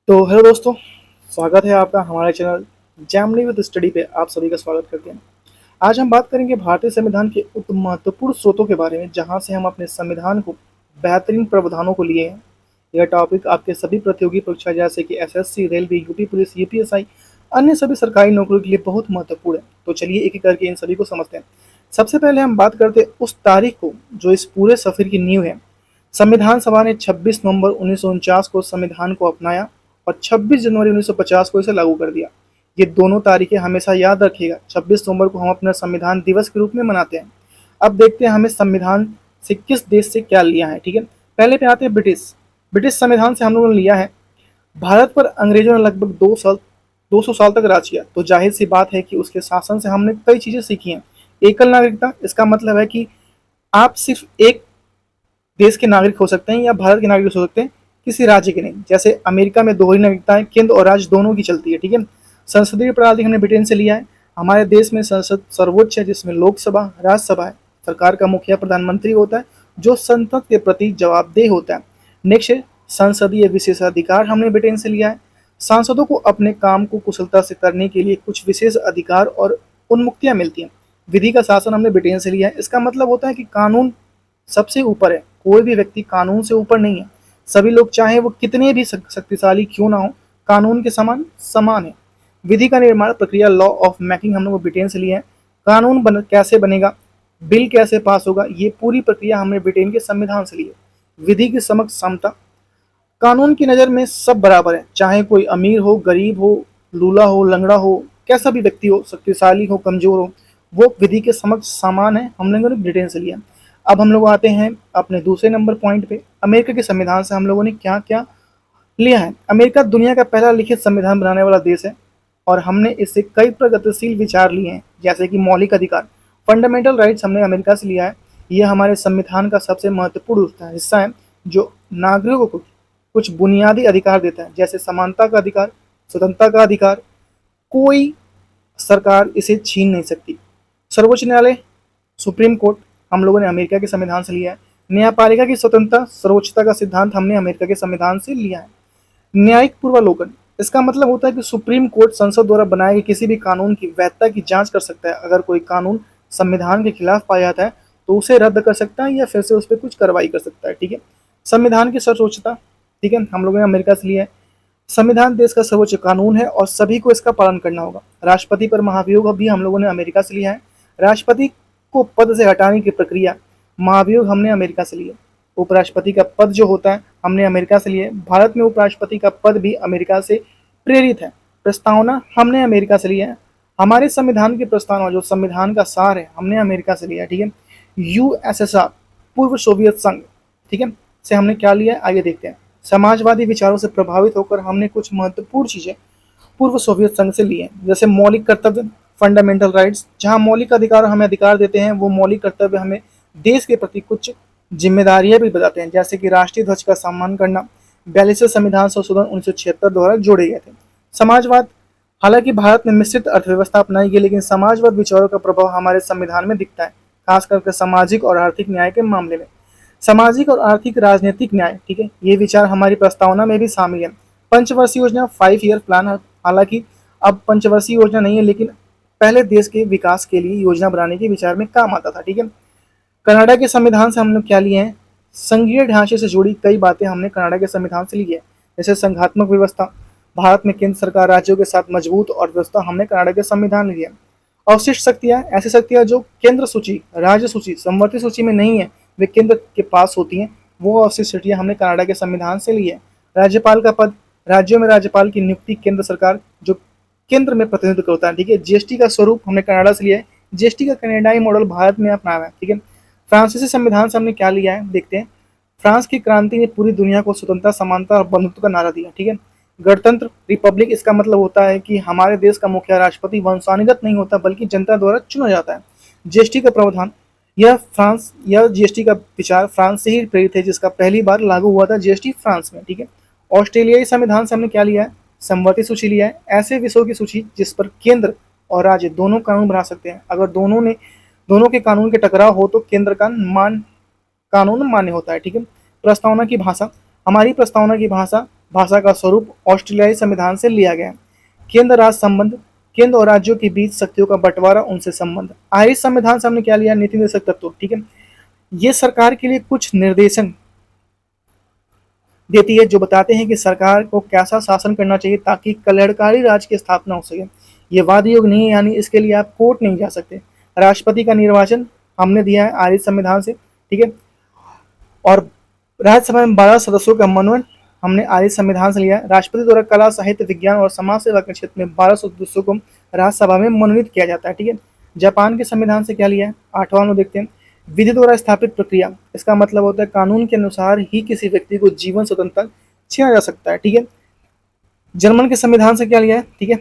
तो हेलो दोस्तों, स्वागत है आपका हमारे चैनल जैमनी विद स्टडी पे। आप सभी का स्वागत करते हैं। आज हम बात करेंगे भारतीय संविधान के उन महत्वपूर्ण स्रोतों के बारे में जहां से हम अपने संविधान को बेहतरीन प्रावधानों को लिए हैं। यह टॉपिक आपके सभी प्रतियोगी परीक्षा जैसे कि SSC, railway, UP police, UPSI, अन्य सभी सरकारी नौकरियों के लिए बहुत महत्वपूर्ण है। तो चलिए एक एक करके इन सभी को समझते हैं। सबसे पहले हम बात करते हैं उस तारीख को जो इस पूरे सफर की नींव है। संविधान सभा ने 26 नवंबर 1949 को संविधान को अपनाया और 26 जनवरी 1950 को इसे लागू कर दिया। ये दोनों तारीखें हमेशा याद रखिएगा। 26 नवंबर को हम अपना संविधान दिवस के रूप में मनाते हैं। अब देखते हैं हमें संविधान से किस देश से क्या लिया है। ठीक है, पहले पे आते हैं ब्रिटिश। ब्रिटिश संविधान से हम लोगों ने लिया है। भारत पर अंग्रेजों ने लगभग 200 साल तक राज किया, तो जाहिर सी बात है कि उसके शासन से हमने कई चीजें सीखी हैं। एकल नागरिकता, इसका मतलब है कि आप सिर्फ एक देश के नागरिक हो सकते हैं या भारत के नागरिक हो सकते हैं, किसी राज्य के नहीं। जैसे अमेरिका में दोहरी नागरिकता है, केंद्र और राज्य दोनों की चलती है। ठीक है, संसदीय प्रणाली हमने ब्रिटेन से लिया है। हमारे देश में संसद सर्वोच्च है, जिसमें लोकसभा, राज्यसभा है। सरकार का मुखिया प्रधानमंत्री होता है, जो संसद के प्रति जवाबदेह होता है। नेक्स्ट है संसदीय विशेषाधिकार, हमने ब्रिटेन से लिया है। सांसदों को अपने काम को कुशलता से करने के लिए कुछ विशेष अधिकार और उन्मुक्तियां मिलती हैं। विधि का शासन हमने ब्रिटेन से लिया है। इसका मतलब होता है कि कानून सबसे ऊपर है, कोई भी व्यक्ति कानून से ऊपर नहीं है। सभी लोग चाहे वो कितने भी शक्तिशाली क्यों ना हो, कानून के समान समान है। विधि का निर्माण प्रक्रिया, लॉ ऑफ मेकिंग, हम लोग ब्रिटेन से लिए हैं। कानून कैसे बनेगा, बिल कैसे पास होगा, ये पूरी प्रक्रिया हमने ब्रिटेन के संविधान से ली है। विधि की समक्ष समता, कानून की नज़र में सब बराबर है, चाहे कोई अमीर हो, गरीब हो, लूला हो, लंगड़ा हो, कैसा भी व्यक्ति हो, शक्तिशाली हो, कमजोर हो, वो विधि के समक्ष समान है। हम लोगों ने ब्रिटेन से लिया। अब हम लोग आते हैं अपने दूसरे नंबर पॉइंट पे। अमेरिका के संविधान से हम लोगों ने क्या क्या लिया है। अमेरिका दुनिया का पहला लिखित संविधान बनाने वाला देश है और हमने इससे कई प्रगतिशील विचार लिए हैं, जैसे कि मौलिक अधिकार, फंडामेंटल राइट्स, हमने अमेरिका से लिया है। यह हमारे संविधान का सबसे महत्वपूर्ण हिस्सा है, जो नागरिकों को कुछ बुनियादी अधिकार देता है, जैसे समानता का अधिकार, स्वतंत्रता का अधिकार। कोई सरकार इसे छीन नहीं सकती। सर्वोच्च न्यायालय, सुप्रीम कोर्ट, हम लोगों ने अमेरिका के संविधान से लिया है। न्यायपालिका की स्वतंत्रता, सर्वोच्चता का सिद्धांत हमने अमेरिका के संविधान से लिया है। न्यायिक पूर्वालोकन, इसका मतलब होता है कि सुप्रीम कोर्ट संसद द्वारा बनाए गए किसी भी कानून की वैधता की जांच कर सकता है। अगर कोई कानून संविधान के खिलाफ पाया जाता है तो उसे रद्द कर सकता है या फिर से उस पर कुछ कार्रवाई कर सकता है। ठीक है, संविधान की सर्वोच्चता, ठीक है, हम लोगों ने अमेरिका से लिया है। संविधान देश का सर्वोच्च कानून है और सभी को इसका पालन करना होगा। राष्ट्रपति पर महाभियोग भी हम लोगों ने अमेरिका से लिया है। राष्ट्रपति को पद से हटाने की प्रक्रिया, महाभियोग हमने अमेरिका से लिया। उपराष्ट्रपति का पद जो होता है हमने अमेरिका से लिया है। भारत में उपराष्ट्रपति का पद भी अमेरिका से प्रेरित है। प्रस्तावना हमने अमेरिका से लिया है। हमारे संविधान की प्रस्तावना, जो संविधान का सार है, हमने अमेरिका से लिया है। ठीक है, यूएसएसआर, पूर्व सोवियत संघ, ठीक है, से हमने क्या लिया है, आइए देखते हैं। समाजवादी विचारों से प्रभावित होकर हमने कुछ महत्वपूर्ण चीजें पूर्व सोवियत संघ से ली हैं, जैसे मौलिक कर्तव्य, फंडामेंटल राइट्स, जहां मौलिक अधिकार हमें अधिकार देते हैं, वो मौलिक कर्तव्य हमें देश के प्रति कुछ जिम्मेदारियां भी बताते हैं, जैसे कि राष्ट्रीय ध्वज का सम्मान करना। 42वें संविधान संशोधन 1976 द्वारा जोड़े गए थे। समाजवाद, हालांकि भारत में मिश्रित अर्थव्यवस्था अपनाई गई, लेकिन समाजवाद विचारों का प्रभाव हमारे संविधान में दिखता है, खास करके सामाजिक और आर्थिक न्याय के मामले में। सामाजिक और आर्थिक राजनीतिक न्याय, ठीक है, ये विचार हमारी प्रस्तावना में भी शामिल है। पंचवर्षीय योजना, 5 ईयर प्लान, हालांकि अब पंचवर्षीय योजना नहीं है, लेकिन पहले देश के विकास के लिए योजना बनाने के विचार में काम आता था। ठीक है, कनाडा के संविधान से हमने क्या लिए हैं, संघीय ढांचे से जुड़ी कई बातें हमने कनाडा के संविधान से ली है, जैसे संघात्मक व्यवस्था, भारत में केंद्र सरकार राज्यों के साथ मजबूत और व्यवस्था, हमने कनाडा के संविधान में लिया। अवशिष्ट शक्तियां, ऐसी शक्तियां जो केंद्र सूची, राज्य सूची, समवर्ती सूची में नहीं है, वे केंद्र के पास होती हैं, वो अवशिष्ट शक्तियां हमने कनाडा के संविधान से ली है। राज्यपाल का पद, राज्यों में राज्यपाल की नियुक्ति केंद्र सरकार जो केंद्र में प्रतिनिधित्व करता है। ठीक है, जीएसटी का स्वरूप हमने कनाडा से लिया है। जीएसटी का कनाडाई मॉडल भारत में अपनाया है। ठीक है, फ्रांसीसी संविधान से हमने क्या लिया है, देखते हैं। फ्रांस की क्रांति ने पूरी दुनिया को स्वतंत्रता, समानता और बंधुत्व का नारा दिया। ठीक है, गणतंत्र, रिपब्लिक, इसका मतलब होता है कि हमारे देश का मुखिया राष्ट्रपति वंशानुगत नहीं होता, बल्कि जनता द्वारा चुना जाता है। जीएसटी का प्रावधान, यह जीएसटी का विचार फ्रांस से ही प्रेरित है, जिसका पहली बार लागू हुआ था जीएसटी फ्रांस में। ठीक है, ऑस्ट्रेलियाई संविधान से हमने क्या लिया है, समवर्ती सूची लिया है, ऐसे विषयों की सूची जिस पर केंद्र और राज्य दोनों कानून बना सकते हैं। अगर दोनों के कानून के टकराव हो तो केंद्र का कानून मान्य होता है। ठीक है, प्रस्तावना की भाषा, हमारी प्रस्तावना की भाषा भाषा का स्वरूप ऑस्ट्रेलियाई संविधान से लिया गया है। केंद्र राज्य संबंध, केंद्र और राज्यों के बीच शक्तियों का बंटवारा, उनसे संबंध। आयरिश संविधान से हमने क्या लिया, नीति निर्देशक तत्व, ठीक है। ये सरकार के लिए कुछ निर्देशन देती है जो बताते हैं कि सरकार को कैसा शासन करना चाहिए ताकि कल्याणकारी राज्य की स्थापना हो सके। ये वाद योग नहीं है, यानी इसके लिए आप कोर्ट नहीं जा सकते। राष्ट्रपति का निर्वाचन हमने दिया है आर्य संविधान से, ठीक है। और राज्यसभा में 12 सदस्यों का मनोनयन हमने आर्य संविधान से लिया है। राष्ट्रपति द्वारा कला, साहित्य, विज्ञान और समाज सेवा के क्षेत्र में 12 सदस्यों को राज्यसभा में मनोनीत किया जाता है, ठीक है। जापान के संविधान से क्या लिया है, 8वां अनुच्छेद देखते हैं। विधि द्वारा स्थापित प्रक्रिया, इसका मतलब होता है कानून के अनुसार ही किसी व्यक्ति को जीवन स्वतंत्रता छीना जा सकता है, ठीक है। जर्मन के संविधान से क्या लिया है, ठीक है।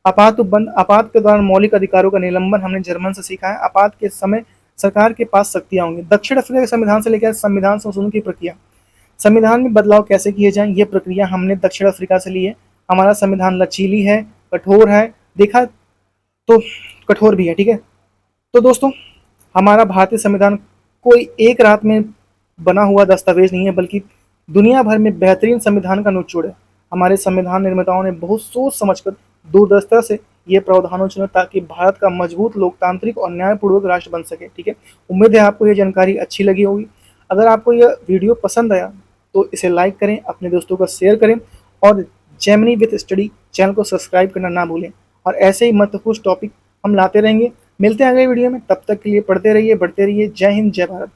आपात उपबंध, आपात के दौरान मौलिक अधिकारों का निलंबन हमने जर्मन से सीखा है। आपात के समय सरकार के पास शक्तियां होंगी। दक्षिण अफ्रीका के संविधान से लेकर संविधान संशोधन की प्रक्रिया, संविधान में बदलाव कैसे किए जाएं, ये प्रक्रिया हमने दक्षिण अफ्रीका से ली है। हमारा संविधान लचीली है, कठोर है, देखा तो कठोर भी है, ठीक है। तो दोस्तों, हमारा भारतीय संविधान कोई एक रात में बना हुआ दस्तावेज नहीं है, बल्कि दुनिया भर में बेहतरीन संविधान का निचोड़ है। हमारे संविधान निर्माताओं ने बहुत सोच समझकर दूरदर्शिता से ये प्रावधानों चुने ताकि भारत का मजबूत, लोकतांत्रिक और न्यायपूर्वक राष्ट्र बन सके, ठीक है। उम्मीद है आपको ये जानकारी अच्छी लगी होगी। अगर आपको यह वीडियो पसंद आया तो इसे लाइक करें, अपने दोस्तों को शेयर करें और जेमिनी विद स्टडी चैनल को सब्सक्राइब करना ना भूलें। और ऐसे ही महत्वपूर्ण टॉपिक हम लाते रहेंगे। मिलते हैं अगले वीडियो में, तब तक के लिए पढ़ते रहिए, बढ़ते रहिए। जय हिंद, जय भारत।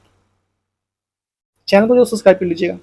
चैनल को जो सब्सक्राइब कर लीजिएगा।